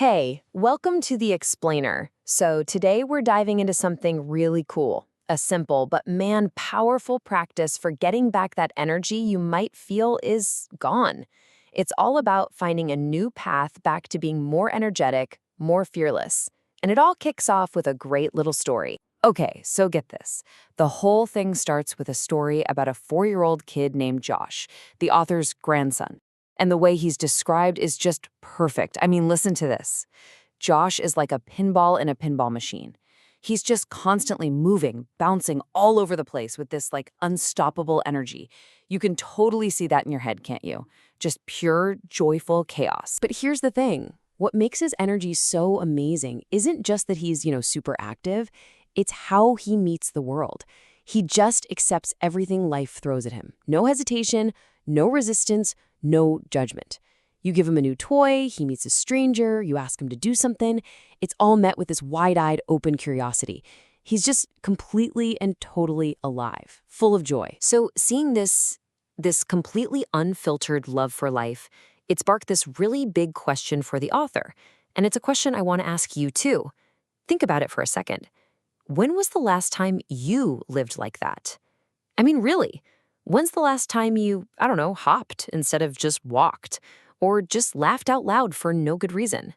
Hey, welcome to The Explainer. So today we're diving into something really cool, a simple but man, powerful practice for getting back that energy you might feel is gone. It's all about finding a new path back to being more energetic, more fearless. And it all kicks off with a great little story. Okay, so get this. The whole thing starts with a story about a 4-year-old kid named Josh, the author's grandson. And the way he's described is just perfect. I mean, listen to this. Josh is like a pinball in a pinball machine. He's just constantly moving, bouncing all over the place with this like unstoppable energy. You can totally see that in your head, can't you? Just pure, joyful chaos. But here's the thing. What makes his energy so amazing isn't just that he's, super active. It's how he meets the world. He just accepts everything life throws at him. No hesitation, no resistance, no judgment. You give him a new toy, he meets a stranger, you ask him to do something. It's all met with this wide-eyed, open curiosity. He's just completely and totally alive, full of joy. So seeing this completely unfiltered love for life, it sparked this really big question for the author. And it's a question I want to ask you too. Think about it for a second. When was the last time you lived like that? I mean, really, when's the last time you, hopped instead of just walked, or just laughed out loud for no good reason?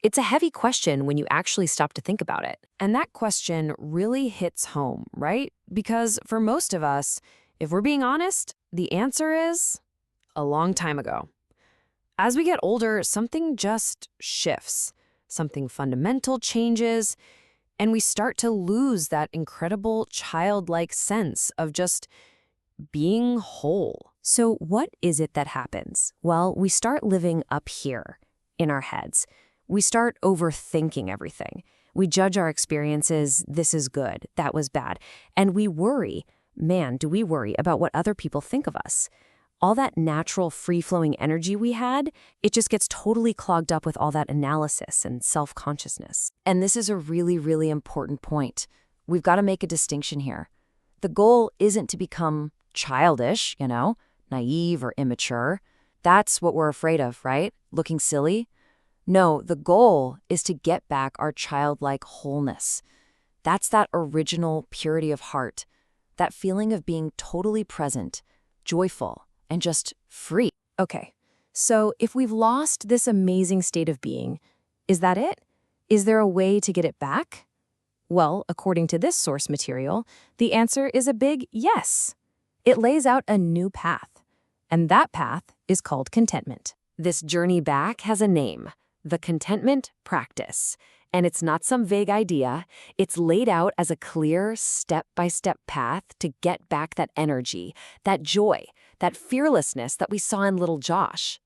It's a heavy question when you actually stop to think about it. And that question really hits home, right? Because for most of us, if we're being honest, the answer is a long time ago. As we get older, something just shifts. Something fundamental changes, and we start to lose that incredible childlike sense of just being whole. So what is it that happens? Well, we start living up here in our heads. We start overthinking everything. We judge our experiences, this is good, that was bad. And we worry, man, do we worry about what other people think of us. All that natural, free-flowing energy we had, it just gets totally clogged up with all that analysis and self-consciousness. And this is a really, really important point. We've got to make a distinction here. The goal isn't to become childish, naive or immature. That's what we're afraid of, right? Looking silly? No, the goal is to get back our childlike wholeness. That's that original purity of heart, that feeling of being totally present, joyful, and just free. Okay, so if we've lost this amazing state of being, is that it? Is there a way to get it back? Well, according to this source material, the answer is a big yes. It lays out a new path, and that path is called contentment. This journey back has a name, the contentment practice. And it's not some vague idea. It's laid out as a clear step-by-step path to get back that energy, that joy, that fearlessness that we saw in little Josh.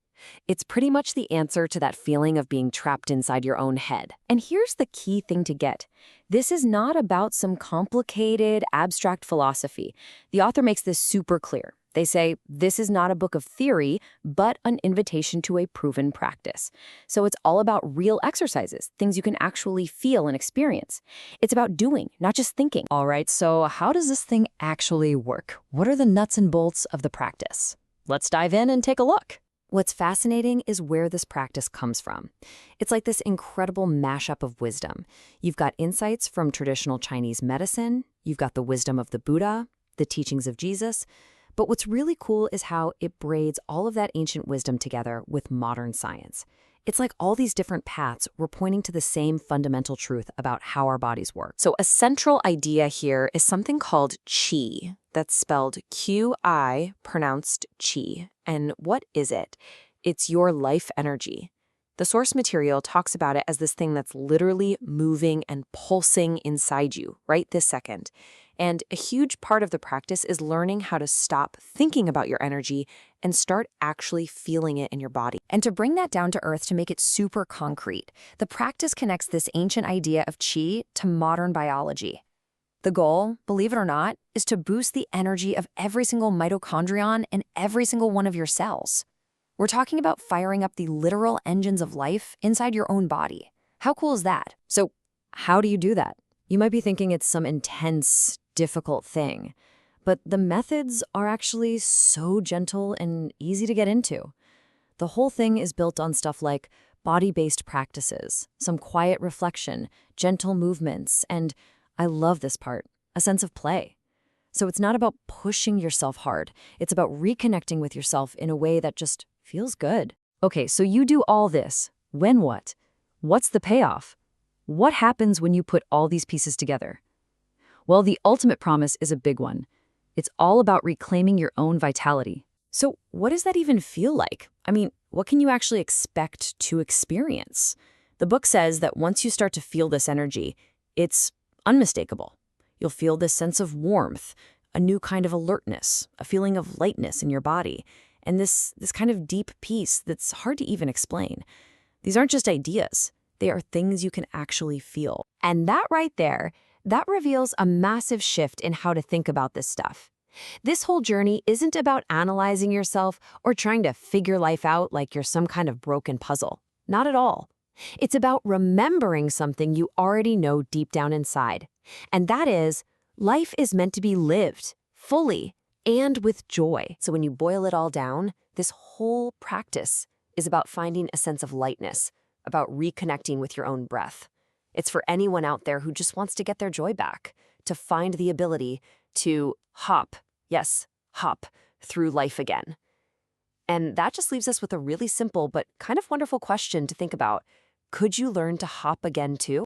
It's pretty much the answer to that feeling of being trapped inside your own head. And here's the key thing to get. This is not about some complicated, abstract philosophy. The author makes this super clear. They say, this is not a book of theory, but an invitation to a proven practice. So it's all about real exercises, things you can actually feel and experience. It's about doing, not just thinking. All right, so how does this thing actually work? What are the nuts and bolts of the practice? Let's dive in and take a look. What's fascinating is where this practice comes from. It's like this incredible mashup of wisdom. You've got insights from traditional Chinese medicine, you've got the wisdom of the Buddha, the teachings of Jesus, but what's really cool is how it braids all of that ancient wisdom together with modern science. It's like all these different paths were pointing to the same fundamental truth about how our bodies work. So a central idea here is something called qi. That's spelled Q-I, pronounced qi. And what is it? It's your life energy. The source material talks about it as this thing that's literally moving and pulsing inside you right this second. And a huge part of the practice is learning how to stop thinking about your energy and start actually feeling it in your body. And to bring that down to earth, to make it super concrete, the practice connects this ancient idea of qi to modern biology. The goal, believe it or not, is to boost the energy of every single mitochondrion in every single one of your cells. We're talking about firing up the literal engines of life inside your own body. How cool is that? So how do you do that? You might be thinking it's some intense, difficult thing, but the methods are actually so gentle and easy to get into. The whole thing is built on stuff like body-based practices, some quiet reflection, gentle movements, and I love this part, a sense of play. So it's not about pushing yourself hard. It's about reconnecting with yourself in a way that just feels good. Okay, so you do all this. When what? What's the payoff? What happens when you put all these pieces together? Well, the ultimate promise is a big one. It's all about reclaiming your own vitality. So what does that even feel like? I mean, what can you actually expect to experience? The book says that once you start to feel this energy, it's unmistakable. You'll feel this sense of warmth, a new kind of alertness, a feeling of lightness in your body, and this kind of deep peace that's hard to even explain. These aren't just ideas. They are things you can actually feel. And that right there, that reveals a massive shift in how to think about this stuff. This whole journey isn't about analyzing yourself or trying to figure life out like you're some kind of broken puzzle. Not at all. It's about remembering something you already know deep down inside. And that is, life is meant to be lived, fully, and with joy. So when you boil it all down, this whole practice is about finding a sense of lightness, about reconnecting with your own breath. It's for anyone out there who just wants to get their joy back, to find the ability to hop, yes, hop, through life again. And that just leaves us with a really simple but kind of wonderful question to think about. Could you learn to hop again too?